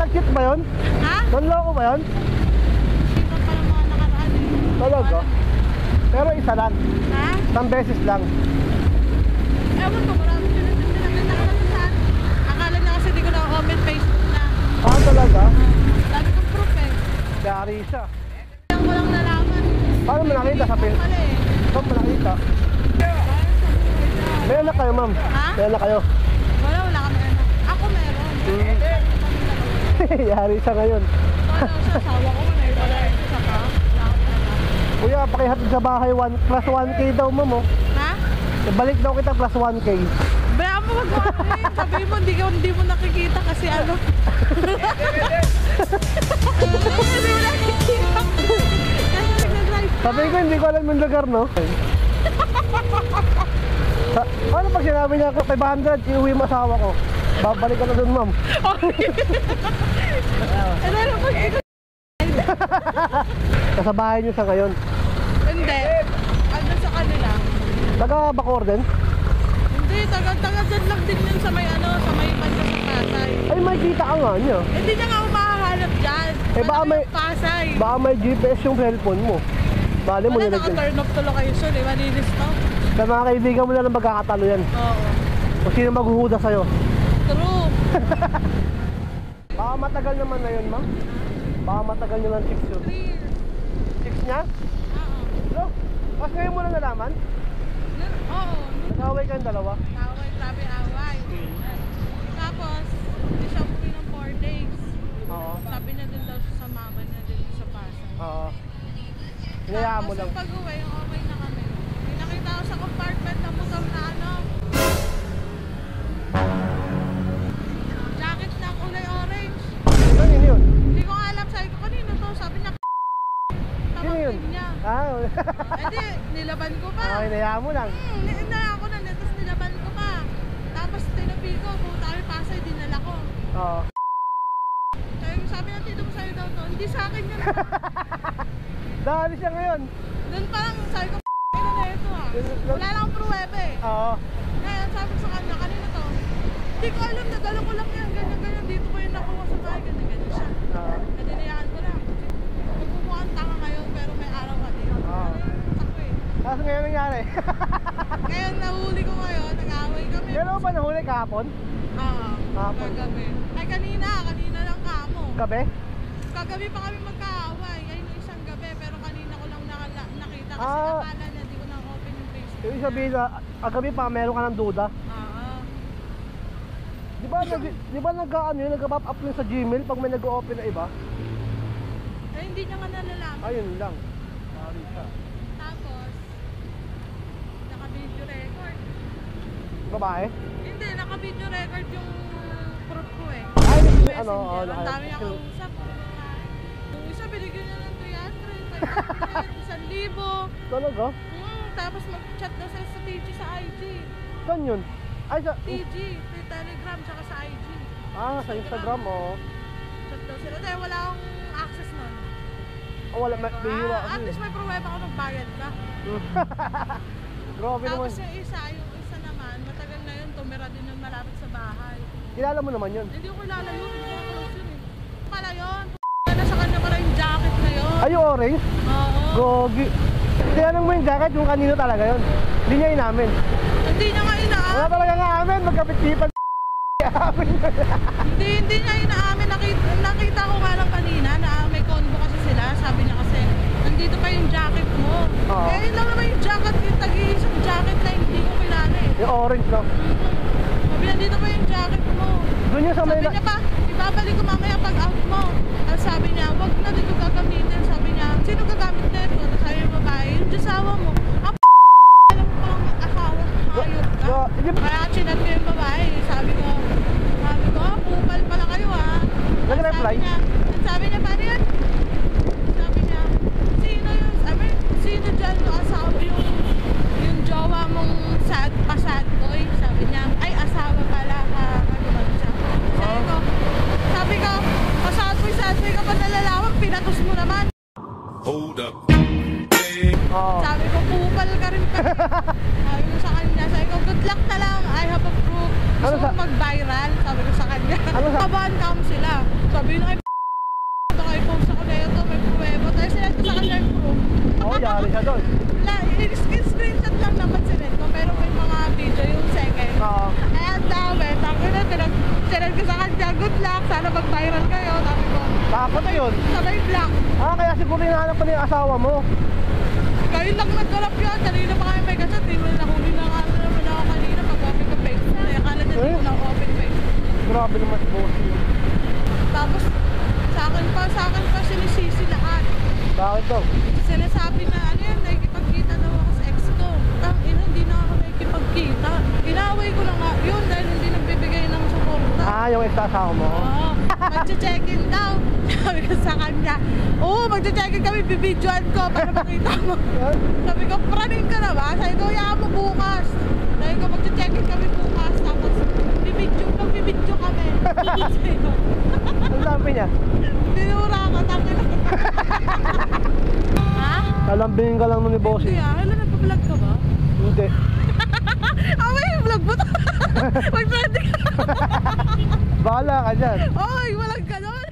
Nag-cheat ba yun? Ha? Nanloko ba yun? Kita pa ng mga nakaraan eh. Talaga? Pero isa lang. Ha? Isang beses lang. Ewan ko, marami pinagdala ko na saan. Akala niya kasi di ko na-comment Facebook na. Ah, talaga? Dami kong proof eh. Dari siya. Kaya ko lang nalaman. Paano mo nakita sa pin? Pala eh. Saan mo nakita? May anak kayo, ma'am? Ha? May anak kayo? Wala kami anak. Ako meron. Yari siya ngayon. Wala sa asawa ko na wala ito sa ka. Kuya, pakihatid sa bahay plus 1K daw, ma'am, oh. Ha? Balik daw kita plus 1K. Baya mo mag-worry. Sabi mo, hindi mo nakikita kasi ano. Hindi mo nakikita. Kasi nag-drive. Sabi ko, hindi ko alam yung lugar, no? Ano pag sinabi niya ako, 500, iuwi mo asawa ko. Babalik ka na dun, ma'am. Ano na pag ito? Nasa bahay niyo sa ngayon. Hindi. Ano sa kanila? Taga-Bacoor din? Hindi, taga dyan lang din yun sa may ano, sa may banda sa Pasay. Ay, may kita ka nga niya. Hindi niya nga ako makahanap dyan. Eh, baka Alam mo may- yung Pasay. Baka may GPS yung cellphone mo. Bali mo Wala, nilagyan. naka-turn off to location eh, malinis to. Sa mga kaibigan mo na lang magkakatalo yan. Oo. Kung sino maghuhuda sa'yo. True. Baka matagal naman na yun, ma'am. Baka matagal nyo lang 6 yun. Real. 6 niya? Oo. No? Mas ngayon mo lang nalaman? Oo. Nag-away kayong dalawa? Away, grabe away. Tapos, hindi siya umuwi ng 4 days. Oo. Sabi niya din daw siya sa mama niya din sa Pasay. Oo. Hinayaan mo Tapos lang. yung pag-uwi, okay na kami. May nakita ko sa compartment na motor na ano. Jacket na kulay orange. Kanino yun? Hindi ko nga alam, sabi ko kanino to. Sabi niya, Sino yun? pamangkin niya. Ah, Edi, nilaban ko pa. okay, hinayaan mo lang. Hinaya ako na, tapos nilaban ko pa. Tapos tinabi ko, pumunta kami Pasay, dinala ko. Oo. Sabi ng tito mo sa'yo daw to, hindi sa akin yun. Dahil siya ngayon. Doon parang sabi ko, ina na ito ah. Wala lang akong pruwebe eh. Oo. Ngayon sabi ko sa kanya, kanina to. Hindi ko alam, nadala ko lang yan, ganyan. Dito ko yung nakuha sa bahay, ganyan siya. Oo. Nadinayaan ko lang. Magmumukhang tanga ngayon, pero may araw ka din. Oo. Takbo eh. Tapos ngayon nangyari. Ngayon nahuli ko ngayon, nag-away kami. Kailan mo ba nahuli kahapon? Oo, Kahapon. kagabi. Ay kanina lang kamo. Gabi? Kagabi pa kami magkaaway, ay no isang gabi, pero kanina ko lang nakita kasi Ah. akala niya, di ko na open yung Facebook. Ibig sabihin na, agabi pa meron ka ng duda. Oo. Di ba nag-ano yun, nag-pop up yun sa Gmail pag may nag-open na iba? Eh hindi niya nga nalalaman. Ayun lang. Sorry siya. Tapos, naka-video record. Babae? Hindi, naka-video record yung proof ko eh. Ay, Messenger, ano, ang dami niya kausap. Yung isa, binigyan niya ng 300, 500, 1,000. Talaga? Tapos mag-chat daw sila sa TG sa IG. Saan yun? Ay, sa... TG, sa Telegram, tsaka sa IG. Ah, sa Instagram, oo. Chat daw sila. Dahil wala akong access nun. Oh, wala, may hira At kasi. least may pruweba ako magbayad ka. Grabe naman. Tapos yung isa naman, matagal na yun, tumira din yung malapit sa bahay. Kilala mo naman yun. Hindi ko kilala yun, hindi ko close yun eh. Pala yun, na sa kanya pala yung jacket na yun. Ay, yung orange? Oo. Gogi. Tinanong mo yung jacket, yung kanino talaga yun. Hindi niya inamin. Hindi niya nga inaamin. Wala talaga nga amin, magkapit-kipan. Amin yun. Hindi niya inaamin. Nakita ko nga lang kanina na may convo kasi sila. Sabi niya kasi, nandito pa yung jacket mo. Oo. Eh, yun lang naman yung jacket, yung tag-iisang jacket na hindi ko kilala eh. Yung orange, no? Sabi, nandito pa yung jacket mo. Doon yung sa Sabi may... niya pa, ibabalik ko mamaya pag out mo. At sabi niya, wag na dito gagamitin. Sabi niya, sino gagamit nito? Sabi yung babae, yung asawa mo. Alam mo palang asawa, hayop ka. Kaya chinat ko yung babae. Sabi ko, pupal pala kayo ah. Nag-reply? Sabi niya, paano yan? Sabi niya, sino yun? Sabi, sino dyan yung asawa yung jowa mong sad boy? Sabi niya, ay asawa pala ka. Ano siya? Sabi ko, sad boy ka pa nalalawag, pinatos mo naman. Hold up. Oo. Sabi ko, pupal ka rin pa. Sabi ko sa kanya, sabi ko, good luck na lang, I have a proof. Gusto Ano mo mag-viral? Sabi ko sa kanya. Ano sa... Kabahan ka mo sila. Sabi Sabi na ay baka i-post ako na ito, may pruweba. Tayo sila ito sa kanyang group. Oo, yari siya doon. Screenshot lang naman sila ko, pero may mga video yung second. Oo. Ay, ang dami. Sabi na, sinad ko sa kanya, good luck. Sana mag-viral kayo. Sabi ko, Takot na yun. sabay black. Kaya siguro hinahanap pa niya yung asawa mo. Kayo lang nagkalap yun. Kanina pa kami may gasat. Di mo na nahuli na nga naman ako kanina pag-open ko Facebook. Kaya akala niya di ko na open Facebook. Grabe naman si bossing. Tapos, sa akin pa sinisisi lahat. Bakit daw? Sinasabi na, ano yan, nakikipagkita daw ako sa ex ko. Ang ina, hindi na ako nakikipagkita. Inaway ko na nga yun dahil hindi nagbibigay ng suporta. Yung ex-asawa mo? Oo, magche-check-in daw. Sabi ko sa kanya, oo, magche-check-in kami, bibidyoan ko para makita mo. Sabi ko, praning ka na ba? Sabi ko, hayaan mo bukas. Sabi ko, magche-check-in kami bukas. Tapos, bibidyo kami. Sabi ko, Ang sabi niya? tinura ko, tangin ako. Ha? Lalambingin ka lang nun ni bossing. Kuya, hala, nagpa-vlog ka ba? Hindi. May vlog mo to. Mag-trending. Bahala ka dyan. Oy, walang ganon.